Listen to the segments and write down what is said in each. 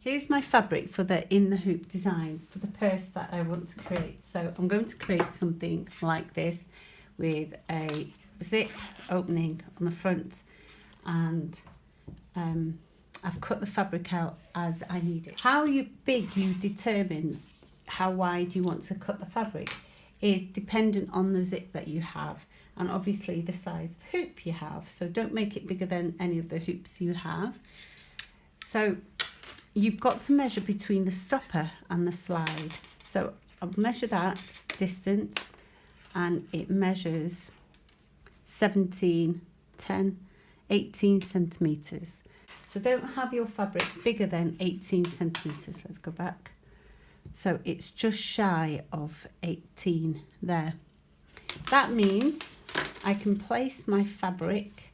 Here's my fabric for the in the hoop design for the purse that I want to create. So I'm going to create something like this with a zip opening on the front, and I've cut the fabric out as I need it. How big you determine how wide you want to cut the fabric is dependent on the zip that you have, and obviously the size of hoop you have. So don't make it bigger than any of the hoops you have. So you've got to measure between the stopper and the slide. So I'll measure that distance, and it measures 18 centimetres. So don't have your fabric bigger than 18 centimetres. Let's go back. So it's just shy of 18 there. That means I can place my fabric.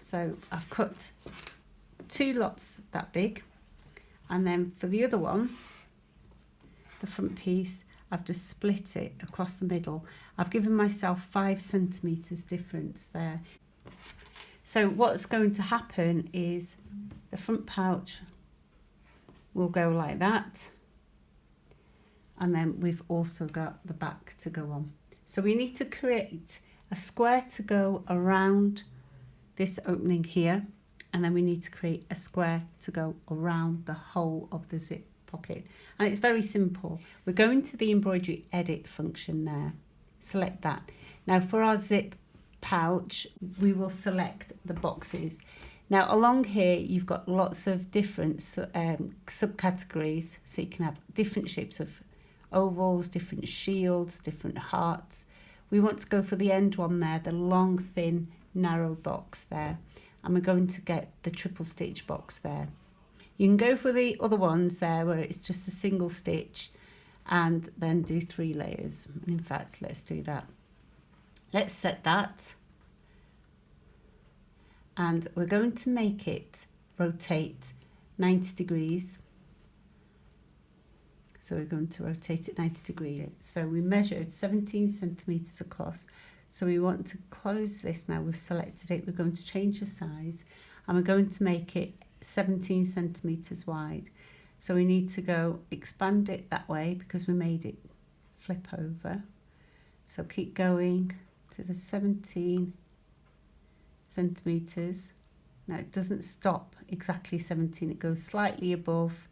So I've cut 2 lots that big. And then for the other one, the front piece, I've just split it across the middle. I've given myself 5 centimetres difference there. So what's going to happen is the front pouch will go like that. And then we've also got the back to go on. So we need to create a square to go around this opening here. And then we need to create a square to go around the whole of the zip pocket. And it's very simple. We're going to the embroidery edit function there. Select that. Now for our zip pouch, we will select the boxes. Now along here, you've got lots of different subcategories. So you can have different shapes of ovals, different shields, different hearts. We want to go for the end one there, the long, thin, narrow box there. And we're going to get the triple stitch box there. You can go for the other ones there where it's just a single stitch and then do 3 layers. In fact, let's do that. Let's set that. And we're going to make it rotate 90 degrees. So we're going to rotate it 90 degrees. So we measured 17 centimetres across. So we want to close this now. We've selected it. We're going to change the size and we're going to make it 17 centimetres wide. So we need to go expand it that way because we made it flip over. So keep going to the 17 centimetres. Now it doesn't stop exactly 17. It goes slightly above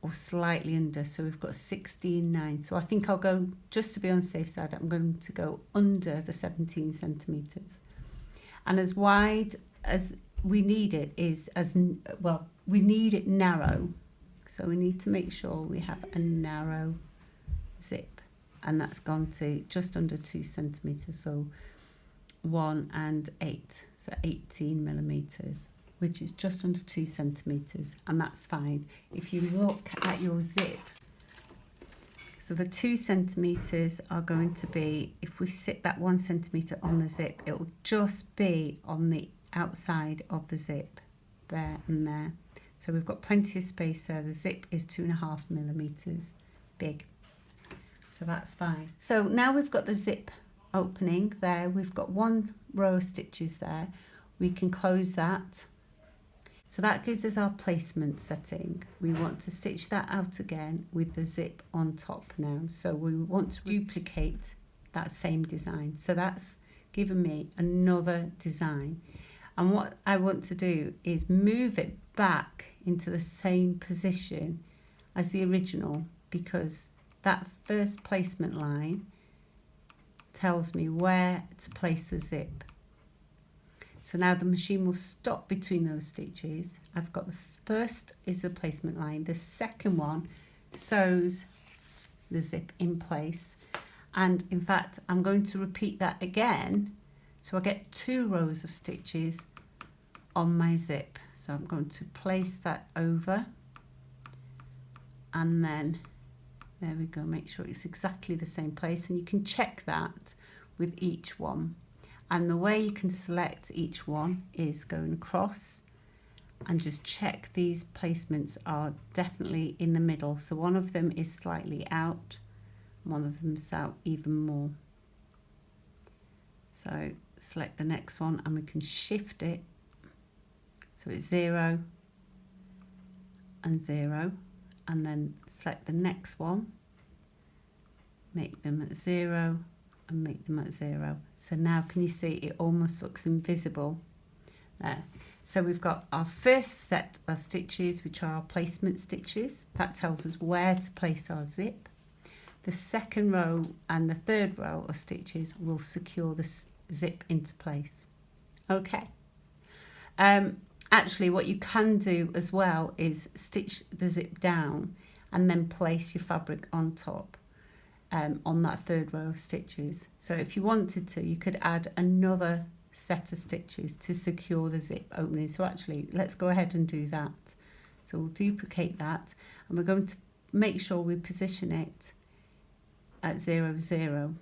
or slightly under, so we've got 16.9. So I think I'll go, just to be on the safe side, I'm going to go under the 17 centimetres. And as wide as we need it is, we need it narrow. So we need to make sure we have a narrow zip, and that's gone to just under 2 centimetres, so 1 and 8, so 18 millimetres. Which is just under 2 centimetres, and that's fine. If you look at your zip, so the 2 centimetres are going to be, if we sit that 1 centimetre on the zip, it'll just be on the outside of the zip, there and there. So we've got plenty of space there. The zip is 2.5 millimetres big, so that's fine. So now we've got the zip opening there. We've got 1 row of stitches there. We can close that. So that gives us our placement setting. We want to stitch that out again with the zip on top now. So we want to duplicate that same design. So that's given me another design. And what I want to do is move it back into the same position as the original, because that first placement line tells me where to place the zip. So now the machine will stop between those stitches. I've got first is the placement line. The second one sews the zip in place. And in fact, I'm going to repeat that again. So I get 2 rows of stitches on my zip. So I'm going to place that over. And then, there we go, make sure it's exactly the same place. And you can check that with each one. And the way you can select each one is going across and just check these placements are definitely in the middle. So one of them is slightly out, one of them is out even more. So select the next one and we can shift it. So it's 0 and 0, and then select the next one, make them at 0 and make them at 0. So now can you see it almost looks invisible there. So we've got our first set of stitches, which are our placement stitches. That tells us where to place our zip. The second row and the third row of stitches will secure the zip into place. Okay. Actually, what you can do as well is stitch the zip down and then place your fabric on top on that third row of stitches. So if you wanted to, you could add another set of stitches to secure the zip opening. So actually, let's go ahead and do that. So we'll duplicate that, and we're going to make sure we position it at 0, 0.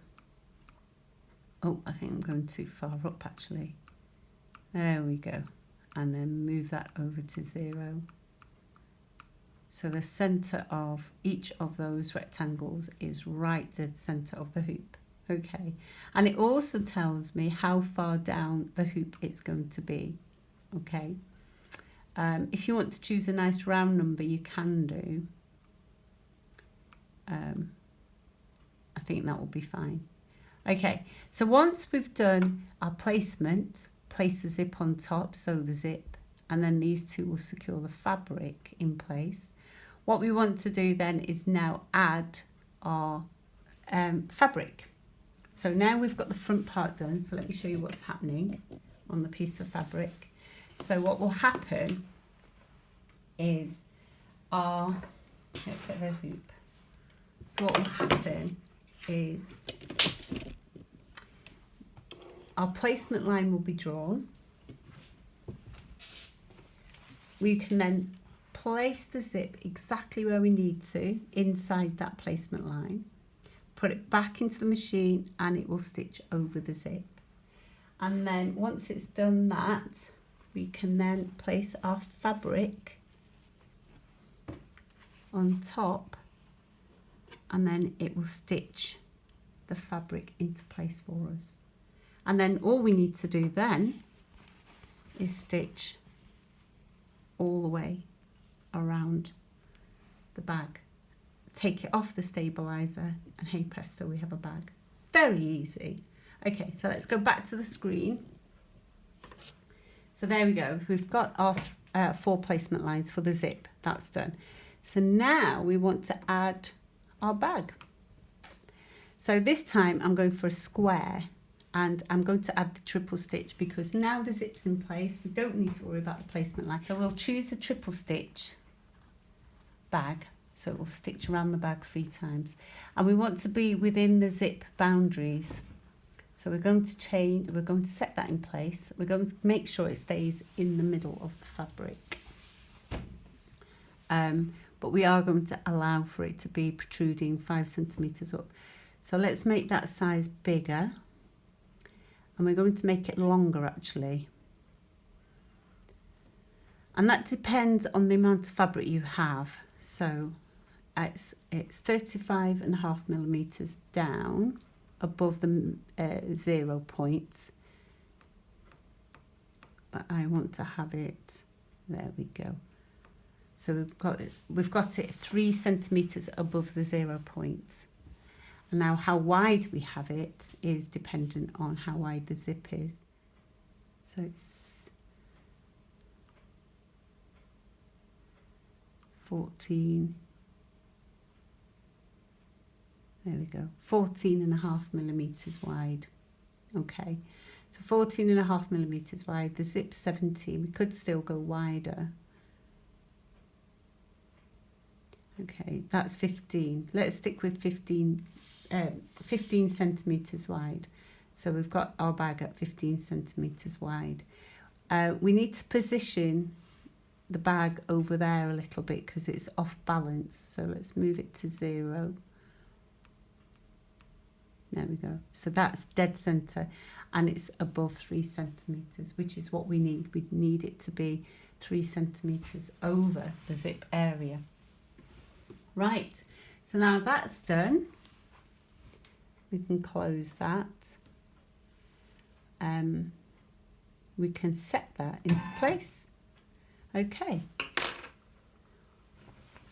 Oh, I think I'm going too far up actually. There we go. And then move that over to 0. So the center of each of those rectangles is right dead center of the hoop. Okay, and it also tells me how far down the hoop it's going to be. Okay, if you want to choose a nice round number, you can do. I think that will be fine. Okay, so once we've done our placement, place the zip on top, sew the zip, and then these two will secure the fabric in place. What we want to do then is now add our fabric. So now we've got the front part done, so let me show you what's happening on the piece of fabric. So what will happen is let's get the hoop. So what will happen is our placement line will be drawn. We can then place the zip exactly where we need to inside that placement line. Put it back into the machine and it will stitch over the zip. And then once it's done that, we can then place our fabric on top, and then it will stitch the fabric into place for us. And then all we need to do then is stitch all the way around the bag. Take it off the stabilizer, and hey presto, we have a bag. Very easy. Okay, so let's go back to the screen. So there we go. We've got our 4 placement lines for the zip. That's done. So now we want to add our bag. So this time I'm going for a square, and I'm going to add the triple stitch because now the zip's in place. We don't need to worry about the placement line. So we'll choose the triple stitch bag. So it will stitch around the bag 3 times. And we want to be within the zip boundaries. So we're going to set that in place. We're going to make sure it stays in the middle of the fabric. But we are going to allow for it to be protruding 5 centimeters up. So let's make that size bigger. And we're going to make it longer actually. And that depends on the amount of fabric you have. So it's 35.5 millimeters down above the 0 point, but I want to have it, there we go. So we've got it 3 centimeters above the 0 point. And now how wide we have it is dependent on how wide the zip is. So it's 14. There we go, 14.5 millimeters wide. Okay, so 14.5 millimeters wide. The zip's 17. We could still go wider. Okay, that's 15. Let's stick with 15 centimetres wide. So we've got our bag at 15 centimetres wide. We need to position the bag over there a little bit because it's off balance. So let's move it to 0. There we go. So that's dead centre and it's above 3 centimetres, which is what we need. We need it to be 3 centimetres over the zip area. Right, so now that's done, we can close that. We can set that into place. Okay,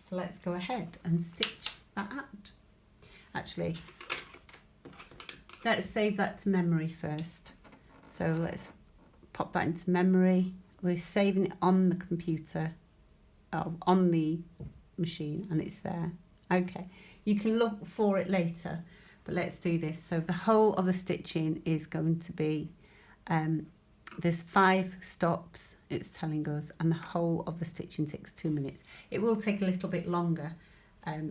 so let's go ahead and stitch that out. Actually, let's save that to memory first. So let's pop that into memory. We're saving it on the computer, on the machine, and it's there. Okay, you can look for it later, but let's do this. So the whole of the stitching is going to be, there's 5 stops, it's telling us, and the whole of the stitching takes 2 minutes. It will take a little bit longer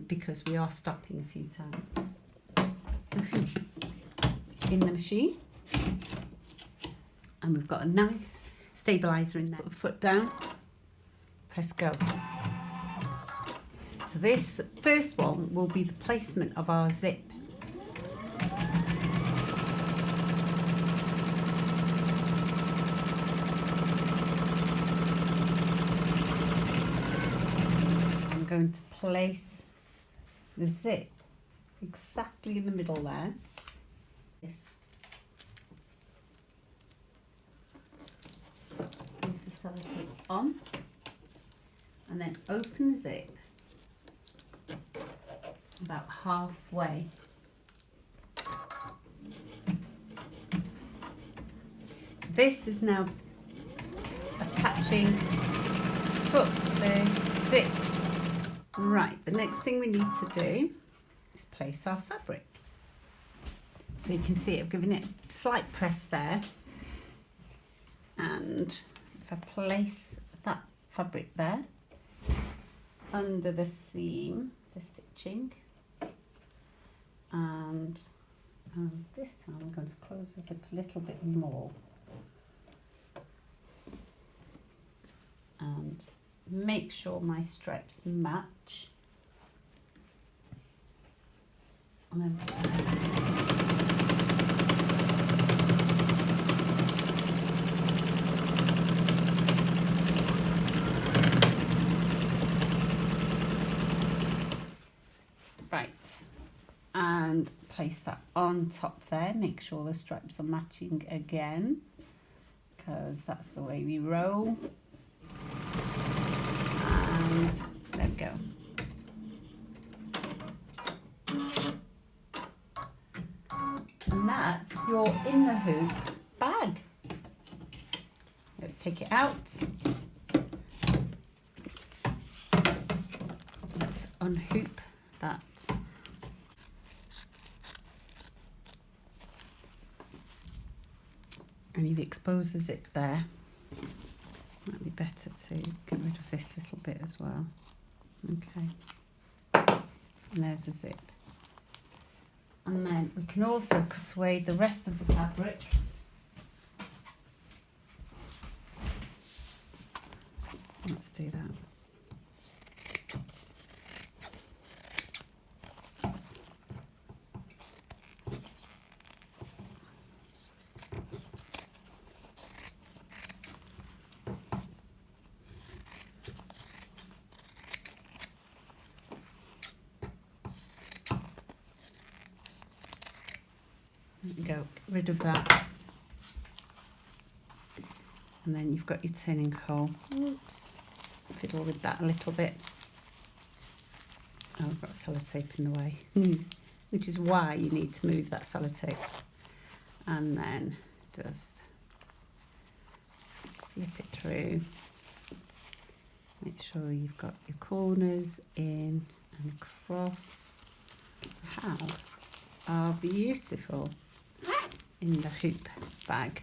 because we are stopping a few times in the machine. And we've got a nice stabiliser in there. Put the foot down, press go. So this first one will be the placement of our zip. I'm going to place the zip exactly in the middle there. This. Place the sellotape on and then open the zip about halfway. So this is now attaching foot, the zip. Right, the next thing we need to do is place our fabric. So you can see I've given it a slight press there, and if I place that fabric there under the seam, the stitching, and this time I'm going to close the zip a little bit more and make sure my stripes match, and then right, and place that on top there. Make sure the stripes are matching again, because that's the way we roll. And there we go. And that's your in the hoop bag. Let's take it out. Let's unhoop that. And you've exposed the zip there. Might be better to get rid of this little bit as well. Okay. And there's the zip. And then we can also cut away the rest of the fabric. Let's do that. Go, get rid of that, and then you've got your turning hole. Oops, fiddle with that a little bit. Oh, I've got sellotape in the way, which is why you need to move that sellotape. And then just flip it through. Make sure you've got your corners in and across. How are beautiful in the hoop bag.